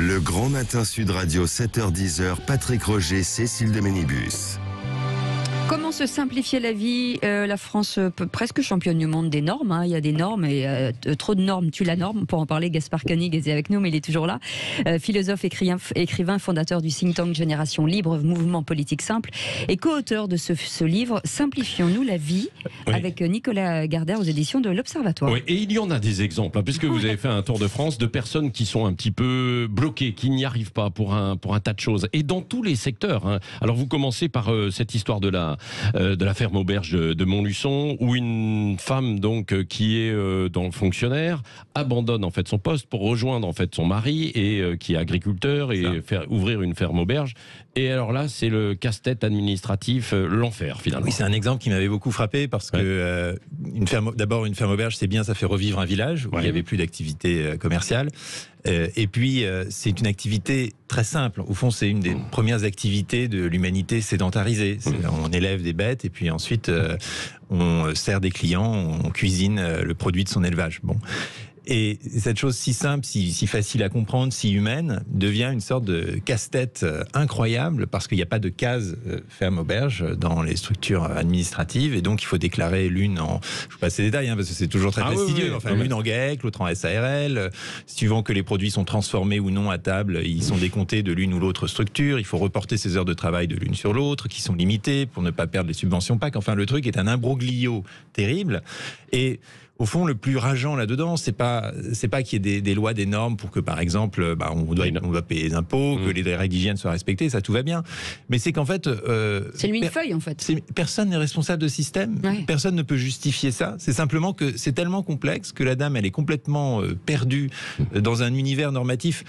Le Grand Matin Sud Radio, 7h-10h, Patrick Roger, Cécile de Ménibus. Comment se simplifier la vie? La France presque championne du monde des normes. Il y a des normes et trop de normes tue la norme. Pour en parler, Gaspard Koenig est avec nous, mais il est toujours là. Philosophe, écrivain, fondateur du think tank Génération Libre, mouvement politique simple, et co-auteur de ce livre Simplifions-nous la vie, avec Nicolas Gardère aux éditions de l'Observatoire. Oui, et il y en a des exemples, puisque vous avez fait un tour de France de personnes qui sont un petit peu bloquées, qui n'y arrivent pas pour un tas de choses, et dans tous les secteurs. Alors vous commencez par cette histoire de la ferme auberge de Montluçon, où une femme donc qui est dans le fonctionnaire abandonne en fait son poste pour rejoindre en fait son mari et qui est agriculteur et faire ouvrir une ferme auberge. Et alors là, c'est le casse-tête administratif, l'enfer finalement. Oui, c'est un exemple qui m'avait beaucoup frappé parce que une ferme auberge, c'est bien, ça fait revivre un village où il n'y avait plus d'activité commerciale. Et puis, c'est une activité très simple. Au fond, c'est une des premières activités de l'humanité sédentarisée. On élève des bêtes et puis ensuite, on sert des clients, on cuisine le produit de son élevage. Bon. Et cette chose si simple, si facile à comprendre, si humaine, devient une sorte de casse-tête incroyable parce qu'il n'y a pas de case ferme-auberge dans les structures administratives et donc il faut déclarer l'une en... Je ne passe les détails parce que c'est toujours très fastidieux. L'une en GAEC, l'autre en SARL. Suivant que les produits sont transformés ou non à table, ils sont décomptés de l'une ou l'autre structure. Il faut reporter ses heures de travail de l'une sur l'autre qui sont limitées pour ne pas perdre les subventions PAC. Enfin, le truc est un imbroglio terrible. Et au fond, le plus rageant là-dedans, c'est pas qu'il y ait des lois, des normes pour que, par exemple, on doit payer les impôts, que les règles d'hygiène soient respectées, ça tout va bien. Mais c'est qu'en fait, c'est le millefeuille en fait. Personne n'est responsable de système. Personne ne peut justifier ça. C'est simplement que c'est tellement complexe que la dame, elle est complètement perdue dans un univers normatif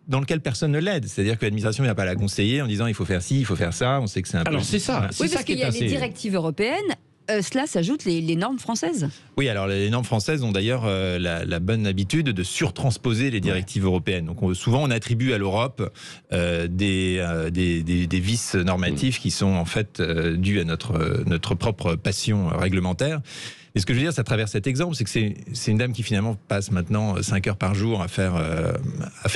dans lequel personne ne l'aide. C'est-à-dire que l'administration ne va pas la conseiller en disant il faut faire ci, il faut faire ça. On sait que c'est un peu... Alors c'est ça. Oui, parce qu'il y a les directives européennes. Cela s'ajoute les normes françaises. Oui, alors les normes françaises ont d'ailleurs la bonne habitude de surtransposer les directives européennes. Donc souvent on attribue à l'Europe des vices normatifs qui sont en fait dus à notre propre passion réglementaire. Et ce que je veux dire, c'est à travers cet exemple, c'est que c'est une dame qui finalement passe maintenant 5 heures par jour à faire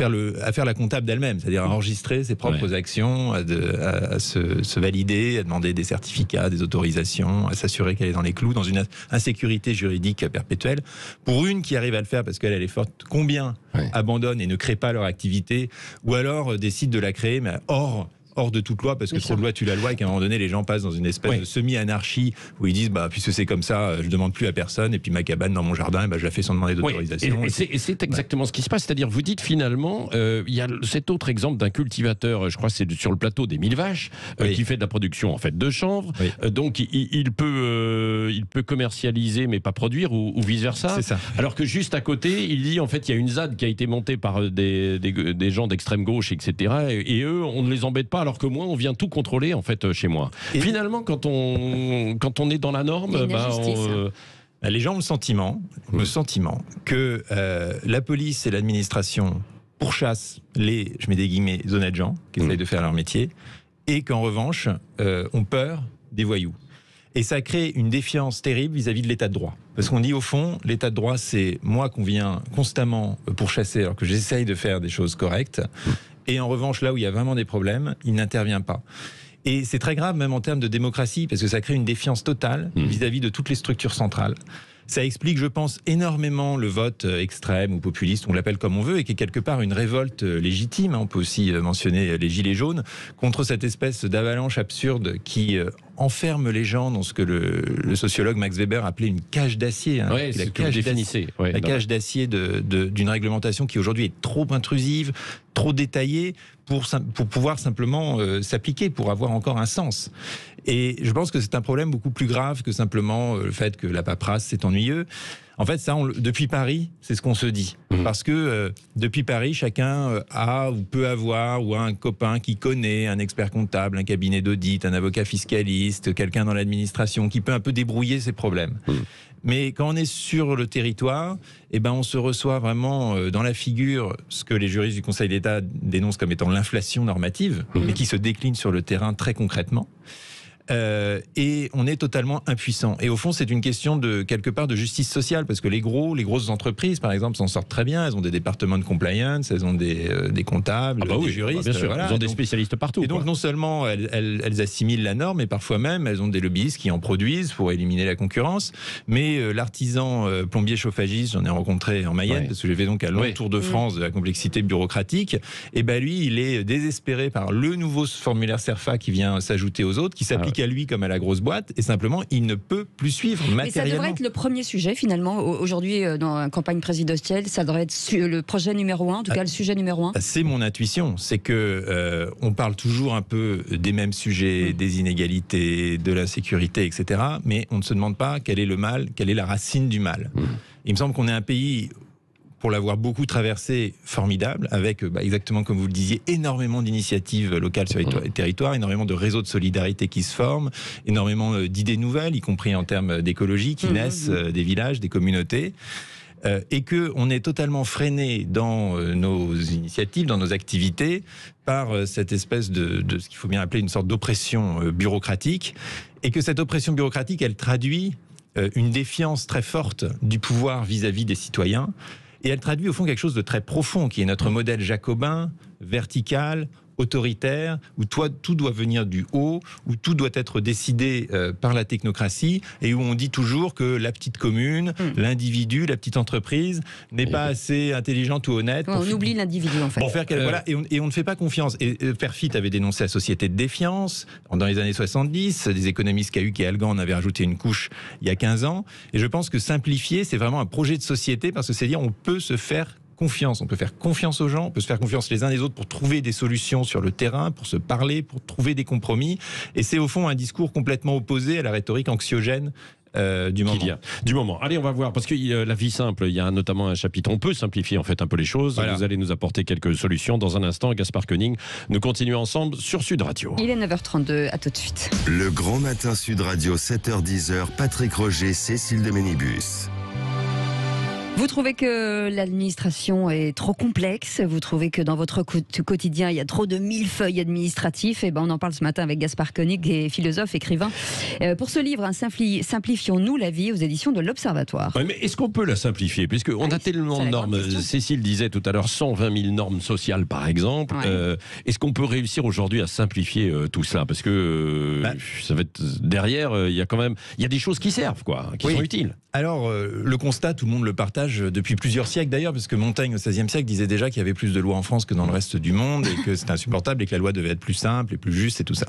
la comptable d'elle-même, c'est-à-dire à enregistrer ses propres actions, à se valider, à demander des certificats, des autorisations, à s'assurer qu'elle est dans les clous, dans une insécurité juridique perpétuelle. Pour une qui arrive à le faire parce qu'elle est forte, combien abandonnent et ne créent pas leur activité, ou alors décident de la créer, mais hors de toute loi, parce que trop de loi tue la loi, et qu'à un moment donné, les gens passent dans une espèce de semi-anarchie où ils disent, puisque c'est comme ça, je demande plus à personne, et puis ma cabane dans mon jardin, je la fais sans demander d'autorisation. Et c'est exactement ce qui se passe, c'est-à-dire, vous dites finalement, il y a cet autre exemple d'un cultivateur, je crois que c'est sur le plateau des 1000 vaches, qui fait de la production en fait de chanvre, donc il peut commercialialiser mais pas produire, ou vice-versa. C'est ça. Alors que juste à côté, il dit, en fait, il y a une ZAD qui a été montée par des gens d'extrême gauche, etc., et eux, on ne les embête pas, alors que moi, on vient tout contrôler en fait chez moi. Et finalement, quand on est dans la norme, les gens ont le sentiment que la police et l'administration pourchassent je mets des guillemets, honnêtes gens qui essayent de faire leur métier, et qu'en revanche, ont peur des voyous. Et ça crée une défiance terrible vis-à-vis de l'état de droit. Parce qu'on dit au fond, l'état de droit, c'est moi qu'on vient constamment pourchasser alors que j'essaye de faire des choses correctes. Et en revanche, là où il y a vraiment des problèmes, il n'intervient pas. Et c'est très grave, même en termes de démocratie, parce que ça crée une défiance totale vis-à-vis de toutes les structures centrales. Ça explique, je pense, énormément le vote extrême ou populiste, on l'appelle comme on veut, et qui est quelque part une révolte légitime. On peut aussi mentionner les gilets jaunes, contre cette espèce d'avalanche absurde qui enferme les gens dans ce que le sociologue Max Weber appelait une cage d'acier. La cage d'acier d'une réglementation qui aujourd'hui est trop intrusive, trop détaillée pour pouvoir simplement s'appliquer, pour avoir encore un sens. Et je pense que c'est un problème beaucoup plus grave que simplement le fait que la paperasse, c'est ennuyeux. En fait, ça, depuis Paris, c'est ce qu'on se dit. Parce que depuis Paris, chacun a ou peut avoir ou a un copain qui connaît un expert comptable, un cabinet d'audit, un avocat fiscaliste, quelqu'un dans l'administration qui peut un peu débrouiller ses problèmes. Mais quand on est sur le territoire, on se reçoit vraiment dans la figure ce que les juristes du Conseil d'État dénoncent comme étant l'inflation normative, mais qui se décline sur le terrain très concrètement. et on est totalement impuissant. Et au fond, c'est une question de quelque part de justice sociale, parce que les grosses entreprises, par exemple, s'en sortent très bien. Elles ont des départements de compliance, elles ont des comptables, des juristes. Bien sûr, voilà. elles ont des spécialistes partout. Et donc, non seulement elles assimilent la norme, mais parfois même, elles ont des lobbyistes qui en produisent pour éliminer la concurrence. Mais l'artisan plombier chauffagiste, j'en ai rencontré en Mayenne, parce que j'ai fait donc un long tour de France de la complexité bureaucratique. Et ben lui, il est désespéré par le nouveau formulaire CERFA qui vient s'ajouter aux autres, qui s'applique à lui comme à la grosse boîte, et simplement, il ne peut plus suivre matériellement. Mais ça devrait être le premier sujet, finalement, aujourd'hui, dans la campagne présidentielle, ça devrait être le projet numéro 1, en tout cas le sujet numéro 1. C'est mon intuition, c'est que on parle toujours un peu des mêmes sujets, des inégalités, de l'insécurité, etc., mais on ne se demande pas quel est le mal, quelle est la racine du mal. Il me semble qu'on est un pays, pour l'avoir beaucoup traversé, formidable, avec, exactement comme vous le disiez, énormément d'initiatives locales sur les territoires, énormément de réseaux de solidarité qui se forment, énormément d'idées nouvelles, y compris en termes d'écologie, qui naissent des villages, des communautés. Et qu'on est totalement freiné dans nos initiatives, dans nos activités, par cette espèce de ce qu'il faut bien appeler une sorte d'oppression bureaucratique, et que cette oppression bureaucratique, elle traduit une défiance très forte du pouvoir vis-à-vis des citoyens, et elle traduit au fond quelque chose de très profond, qui est notre modèle jacobin, vertical, autoritaire, où tout doit venir du haut, où tout doit être décidé par la technocratie, et où on dit toujours que la petite commune, l'individu, la petite entreprise n'est pas assez intelligente ou honnête. On oublie l'individu, en fait. Pour faire voilà, et on ne fait pas confiance. Et Perfit avait dénoncé la société de défiance dans les années 70. Des économistes Cahuk et Algan en avaient rajouté une couche il y a 15 ans. Et je pense que simplifier, c'est vraiment un projet de société, parce que c'est dire on peut se faire confiance. On peut faire confiance aux gens, on peut se faire confiance les uns les autres pour trouver des solutions sur le terrain, pour se parler, pour trouver des compromis. Et c'est au fond un discours complètement opposé à la rhétorique anxiogène du moment. Allez, on va voir, parce que la vie simple, il y a notamment un chapitre. On peut simplifier en fait un peu les choses. Voilà. Vous allez nous apporter quelques solutions dans un instant. Gaspard Koenig, nous continuons ensemble sur Sud Radio. Il est 9h32, à tout de suite. Le Grand Matin Sud Radio, 7h-10h, Patrick Roger, Cécile de Ménibus. Vous trouvez que l'administration est trop complexe? Vous trouvez que dans votre quotidien, il y a trop de millefeuilles administratifs? Eh ben, on en parle ce matin avec Gaspard Koenig, qui est philosophe, écrivain. Pour ce livre, Simplifions-nous la vie, aux éditions de l'Observatoire. Ouais, mais est-ce qu'on peut la simplifier? Puisqu'on a tellement de normes. Cécile disait tout à l'heure 120 000 normes sociales, par exemple. Ouais. Est-ce qu'on peut réussir aujourd'hui à simplifier tout cela? Parce que ça va être derrière, il y a des choses qui servent, qui sont utiles. Alors, le constat, tout le monde le partage depuis plusieurs siècles d'ailleurs, parce que Montaigne au XVIe siècle disait déjà qu'il y avait plus de lois en France que dans le reste du monde, et que c'était insupportable, et que la loi devait être plus simple et plus juste et tout ça.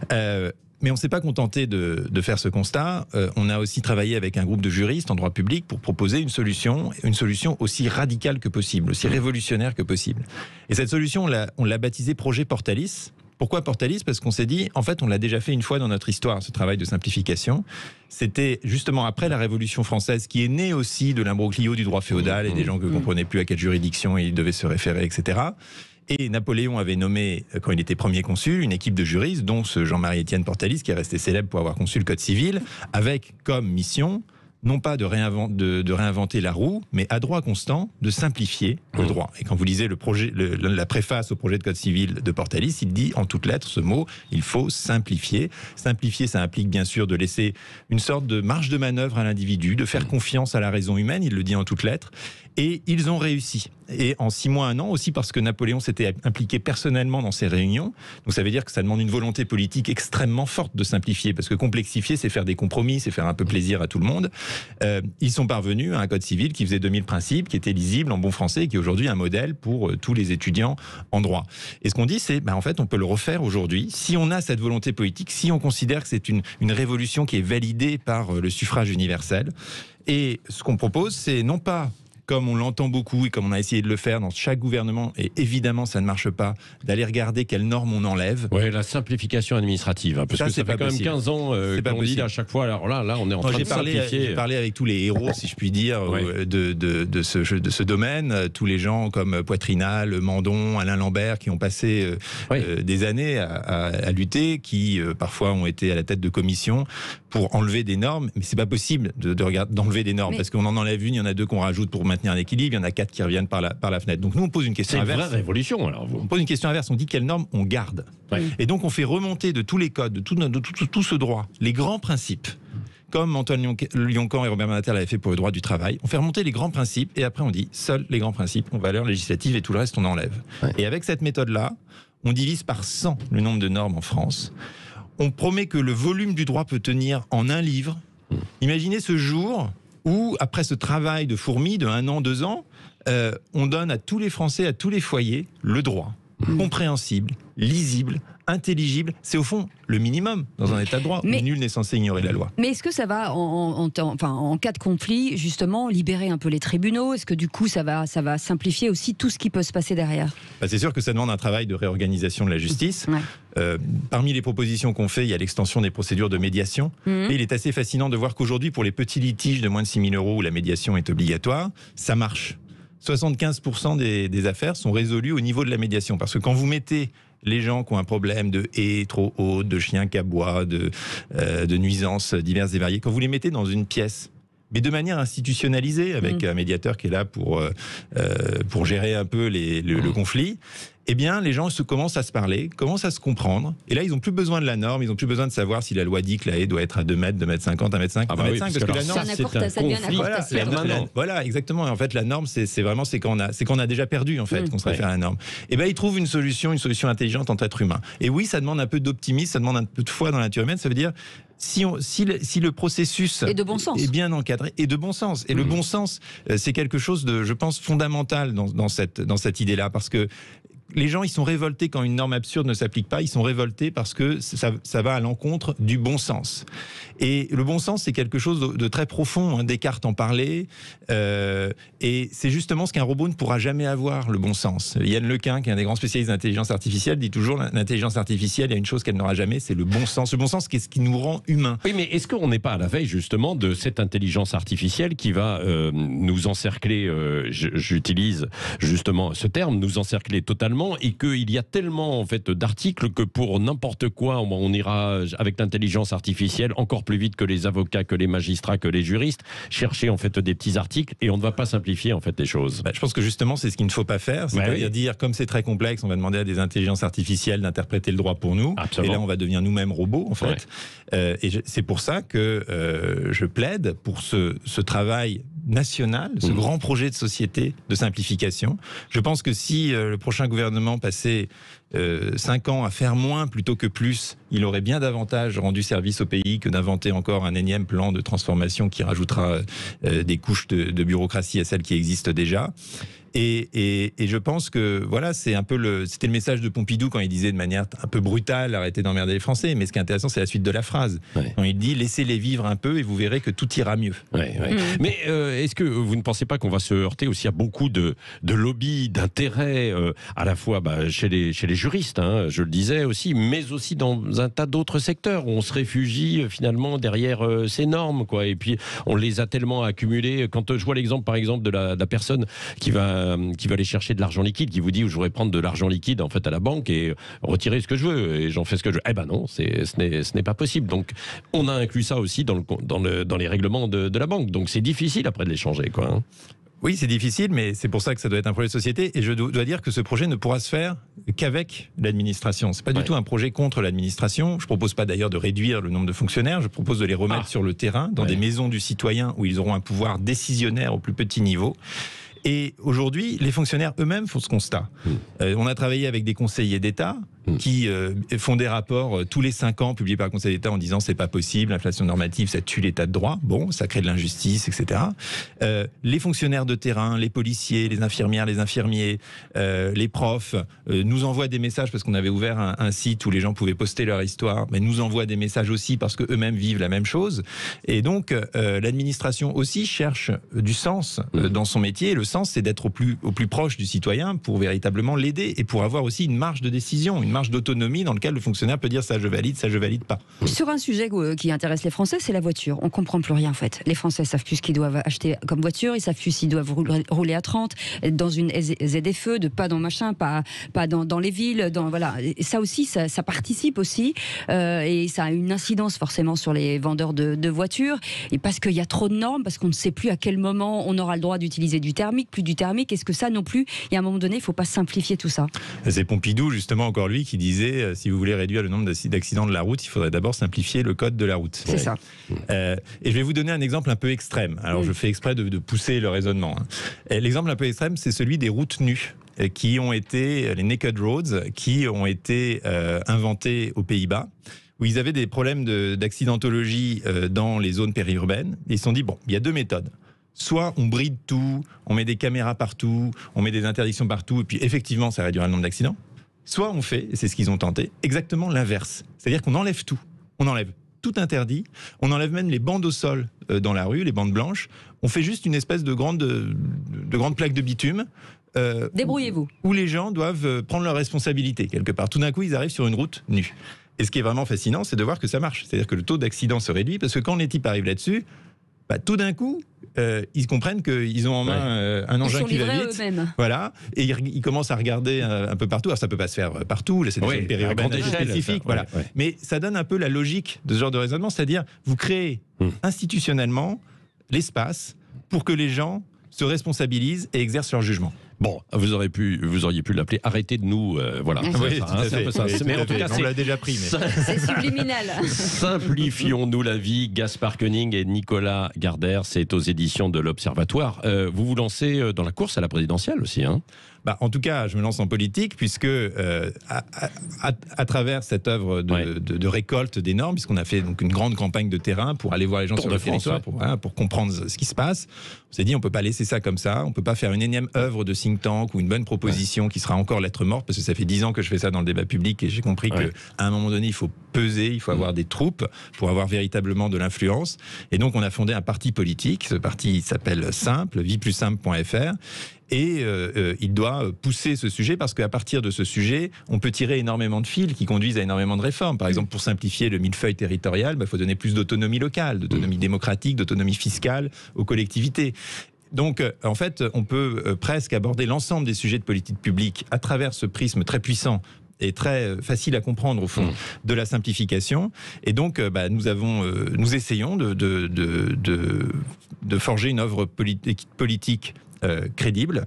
Mais on ne s'est pas contenté de faire ce constat. On a aussi travaillé avec un groupe de juristes en droit public pour proposer une solution aussi radicale que possible, aussi révolutionnaire que possible. Et cette solution, on l'a baptisée Projet Portalis. Pourquoi Portalis? Parce qu'on s'est dit, en fait, on l'a déjà fait une fois dans notre histoire, ce travail de simplification. C'était justement après la Révolution française, qui est née aussi de l'imbroglio du droit féodal et des gens qui ne comprenaient plus à quelle juridiction ils devaient se référer, etc. Et Napoléon avait nommé, quand il était premier consul, une équipe de juristes, dont ce Jean-Marie-Étienne Portalis, qui est resté célèbre pour avoir conçu le Code civil, avec comme mission non pas de réinventer la roue, mais à droit constant, de simplifier le droit. Et quand vous lisez la préface au projet de Code civil de Portalis, il dit en toutes lettres ce mot, il faut simplifier. Simplifier, ça implique bien sûr de laisser une sorte de marge de manœuvre à l'individu, de faire confiance à la raison humaine, il le dit en toutes lettres. Et ils ont réussi. Et en 6 mois, 1 an, aussi parce que Napoléon s'était impliqué personnellement dans ces réunions. Donc ça veut dire que ça demande une volonté politique extrêmement forte de simplifier, parce que complexifier, c'est faire des compromis, c'est faire un peu plaisir à tout le monde. Ils sont parvenus à un code civil qui faisait 2000 principes, qui était lisible en bon français, et qui est aujourd'hui un modèle pour tous les étudiants en droit. Et ce qu'on dit, c'est, en fait, on peut le refaire aujourd'hui, si on a cette volonté politique, si on considère que c'est une révolution qui est validée par le suffrage universel. Et ce qu'on propose, c'est non pas, comme on l'entend beaucoup et comme on a essayé de le faire dans chaque gouvernement, et évidemment ça ne marche pas, d'aller regarder quelles normes on enlève. Oui, la simplification administrative, parce que ça fait quand même 15 ans qu'on dit à chaque fois, alors là on est en train de simplifier. J'ai parlé avec tous les héros, si je puis dire, de ce domaine, tous les gens comme Poitrinal, Mandon, Alain Lambert, qui ont passé des années à lutter, qui parfois ont été à la tête de commissions pour enlever des normes, mais c'est pas possible d'enlever des normes, parce qu'on en enlève une, il y en a 2 qu'on rajoute pour maintenir maintenir un équilibre, il y en a 4 qui reviennent par la fenêtre. Donc nous, on pose une question C'est une inverse. vraie révolution, alors vous. On pose une question inverse, on dit quelles normes on garde. Ouais. Et donc on fait remonter de tous les codes, de tout ce droit, les grands principes, comme Antoine Lyon-Caen et Robert Badinter l'avaient fait pour le droit du travail. On fait remonter les grands principes et après on dit, seuls les grands principes ont valeur législative et tout le reste on enlève. Ouais. Et avec cette méthode-là, on divise par 100 le nombre de normes en France. On promet que le volume du droit peut tenir en un livre. Imaginez ce jour où, après ce travail de fourmi de 1 an, 2 ans, on donne à tous les Français, à tous les foyers, le droit compréhensible, lisible, intelligible. C'est au fond le minimum dans un état de droit où nul n'est censé ignorer la loi. Mais est-ce que ça va, en cas de conflit, justement, libérer un peu les tribunaux? Est-ce que du coup, ça va simplifier aussi tout ce qui peut se passer derrière? C'est sûr que ça demande un travail de réorganisation de la justice. Ouais. Parmi les propositions qu'on fait, il y a l'extension des procédures de médiation. Et il est assez fascinant de voir qu'aujourd'hui, pour les petits litiges de moins de 6 000 € où la médiation est obligatoire, ça marche. 75% des affaires sont résolues au niveau de la médiation. Parce que quand vous mettez les gens qui ont un problème de haies trop hautes, de chiens qui aboient, de nuisances diverses et variées, quand vous les mettez dans une pièce, mais de manière institutionnalisée, avec un médiateur qui est là pour gérer un peu le conflit, eh bien, les gens commencent à se parler, commencent à se comprendre. Et là, ils n'ont plus besoin de la norme, ils n'ont plus besoin de savoir si la loi dit que la haie doit être à 2 mètres, 2 mètres 50, 1 mètre 5, 1 mètre 5, parce que la norme, ça devient un accord. Voilà, exactement. Et en fait, la norme, c'est quand on a déjà perdu, en fait, qu'on se réfère à la norme. Et ben, ils trouvent une solution intelligente entre êtres humains. Et oui, ça demande un peu d'optimisme, ça demande un peu de foi dans la nature humaine. Ça veut dire, si le processus et de bon sens. est bien encadré, et de bon sens. Et le bon sens, c'est quelque chose de, je pense, fondamental dans cette idée-là, parce que les gens, ils sont révoltés quand une norme absurde ne s'applique pas. Ils sont révoltés parce que ça va à l'encontre du bon sens. Et le bon sens, c'est quelque chose de très profond. Descartes en parlait. Et c'est justement ce qu'un robot ne pourra jamais avoir, le bon sens. Yann Lequin, qui est un des grands spécialistes d'intelligence artificielle, dit toujours l'intelligence artificielle, il y a une chose qu'elle n'aura jamais, c'est le bon sens. Le bon sens, c'est ce qui nous rend humains. Oui, mais est-ce qu'on n'est pas à la veille, justement, de cette intelligence artificielle qui va nous encercler, j'utilise justement ce terme, nous encercler totalement, et qu'il y a tellement en fait d'articles que pour n'importe quoi on ira avec l'intelligence artificielle encore plus vite que les avocats, que les magistrats, que les juristes, chercher en fait des petits articles, et on ne va pas simplifier en fait les choses. Je pense que justement c'est ce qu'il ne faut pas faire, c'est-à-dire dire comme c'est très complexe, on va demander à des intelligences artificielles d'interpréter le droit pour nous. Absolument. Et là on va devenir nous-mêmes robots en fait. Et c'est pour ça que je plaide pour ce travail national, ce grand projet de société de simplification. Je pense que si le prochain gouvernement passait 5 ans à faire moins plutôt que plus, il aurait bien davantage rendu service au pays que d'inventer encore un énième plan de transformation qui rajoutera des couches de bureaucratie à celles qui existent déjà. Et je pense que voilà, c'était le message de Pompidou quand il disait de manière un peu brutale, arrêtez d'emmerder les Français. Mais ce qui est intéressant, c'est la suite de la phrase. Quand il dit laissez-les vivre un peu et vous verrez que tout ira mieux. Mais est-ce que vous ne pensez pas qu'on va se heurter aussi à beaucoup de lobbies, d'intérêts, à la fois chez les juristes, je le disais aussi, mais aussi dans un tas d'autres secteurs où on se réfugie finalement derrière ces normes, quoi. Et puis on les a tellement accumulées. Quand je vois l'exemple, par exemple, de la personne qui va aller chercher de l'argent liquide, qui vous dit je voudrais prendre de l'argent liquide en fait à la banque et retirer ce que je veux et j'en fais ce que je veux. Eh ben non, ce n'est pas possible. Donc on a inclus ça aussi dans les règlements de la banque. Donc c'est difficile après de les changer, quoi. Oui, c'est difficile, mais c'est pour ça que ça doit être un projet de société. Et je dois dire que ce projet ne pourra se faire qu'avec l'administration. C'est pas du tout un projet contre l'administration. Je propose pas d'ailleurs de réduire le nombre de fonctionnaires. Je propose de les remettre sur le terrain, dans des maisons du citoyen où ils auront un pouvoir décisionnaire au plus petit niveau. Et aujourd'hui, les fonctionnaires eux-mêmes font ce constat. On a travaillé avec des conseillers d'État qui font des rapports tous les 5 ans publiés par le Conseil d'État en disant c'est pas possible, l'inflation normative ça tue l'état de droit, bon, ça crée de l'injustice, etc. Les fonctionnaires de terrain, les policiers, les infirmières, les infirmiers, les profs nous envoient des messages parce qu'on avait ouvert un site où les gens pouvaient poster leur histoire, mais nous envoient des messages aussi parce qu'eux-mêmes vivent la même chose. Et donc l'administration aussi cherche du sens dans son métier. Le sens, c'est d'être au plus proche du citoyen pour véritablement l'aider et pour avoir aussi une marge de décision, une démarche d'autonomie dans laquelle le fonctionnaire peut dire ça je valide pas. Sur un sujet qui intéresse les Français, c'est la voiture. On comprend plus rien en fait. Les Français savent plus ce qu'ils doivent acheter comme voiture, ils savent plus s'ils doivent rouler à 30, dans une ZFE, pas dans machin, pas dans les villes, voilà. Et ça aussi, ça participe aussi, et ça a une incidence forcément sur les vendeurs de voitures, et parce qu'il y a trop de normes, parce qu'on ne sait plus à quel moment on aura le droit d'utiliser du thermique, plus du thermique. Est-ce que ça non plus, il y a un moment donné, il ne faut pas simplifier tout ça? C'est Pompidou, justement, encore lui, qui disait si vous voulez réduire le nombre d'accidents de la route, il faudrait d'abord simplifier le code de la route. C'est ça. Et je vais vous donner un exemple un peu extrême. Alors, je fais exprès de pousser le raisonnement. L'exemple un peu extrême, c'est celui des routes nues, qui ont été, les naked roads, qui ont été inventés aux Pays-Bas, où ils avaient des problèmes d'accidentologie dans les zones périurbaines. Et ils se sont dit, bon, il y a deux méthodes. Soit on bride tout, on met des caméras partout, on met des interdictions partout, et puis effectivement, ça réduira le nombre d'accidents. Soit on fait, et c'est ce qu'ils ont tenté, exactement l'inverse. C'est-à-dire qu'on enlève tout. On enlève tout interdit, on enlève même les bandes au sol dans la rue, les bandes blanches. On fait juste une espèce de grande plaque de bitume. Débrouillez-vous. Où les gens doivent prendre leurs responsabilités, quelque part. Tout d'un coup, ils arrivent sur une route nue. Et ce qui est vraiment fascinant, c'est de voir que ça marche. C'est-à-dire que le taux d'accident se réduit, parce que quand les types arrivent là-dessus, tout d'un coup, ils comprennent qu'ils ont en main un engin qui va vite. Voilà, et ils commencent à regarder un peu partout. Alors ça peut pas se faire partout, là, c'est des zones périurbaines spécifiques. Voilà. Mais ça donne un peu la logique de ce genre de raisonnement, c'est-à-dire vous créez institutionnellement l'espace pour que les gens se responsabilisent et exercent leur jugement. Bon, vous auriez pu l'appeler arrêtez de nous, voilà. Oui, c'est un peu ça. Mais en tout cas, on l'a déjà pris. C'est subliminal. Simplifions-nous la vie. Gaspard Koenig et Nicolas Gardère, c'est aux éditions de l'Observatoire. Vous vous lancez dans la course à la présidentielle aussi, hein? En tout cas, je me lance en politique puisque à travers cette œuvre de récolte des normes, puisqu'on a fait donc une grande campagne de terrain pour aller voir les gens sur le territoire, pour comprendre ce qui se passe, on s'est dit on peut pas laisser ça comme ça, on peut pas faire une énième œuvre de think tank ou une bonne proposition qui sera encore lettre morte, parce que ça fait 10 ans que je fais ça dans le débat public et j'ai compris qu'à un moment donné il faut peser, il faut avoir des troupes pour avoir véritablement de l'influence. Et donc on a fondé un parti politique. Ce parti s'appelle Simple, vieplussimple.fr. Et il doit pousser ce sujet parce qu'à partir de ce sujet, on peut tirer énormément de fils qui conduisent à énormément de réformes. Par exemple, pour simplifier le millefeuille territorial, il faut donner plus d'autonomie locale, d'autonomie démocratique, d'autonomie fiscale aux collectivités. Donc, en fait, on peut presque aborder l'ensemble des sujets de politique publique à travers ce prisme très puissant et très facile à comprendre au fond de la simplification. Et donc nous essayons de forger une œuvre politique crédible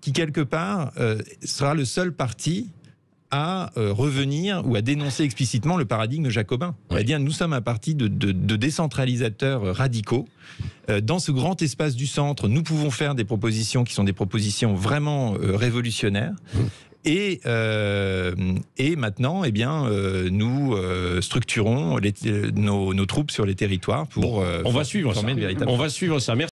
qui quelque part sera le seul parti à revenir ou à dénoncer explicitement le paradigme jacobin. C'est-à-dire nous sommes un parti de décentralisateurs radicaux. Dans ce grand espace du centre, nous pouvons faire des propositions qui sont des propositions vraiment révolutionnaires. Et maintenant, nous structurons nos troupes sur les territoires pour on va suivre ça. Une véritable... On va suivre ça. Merci.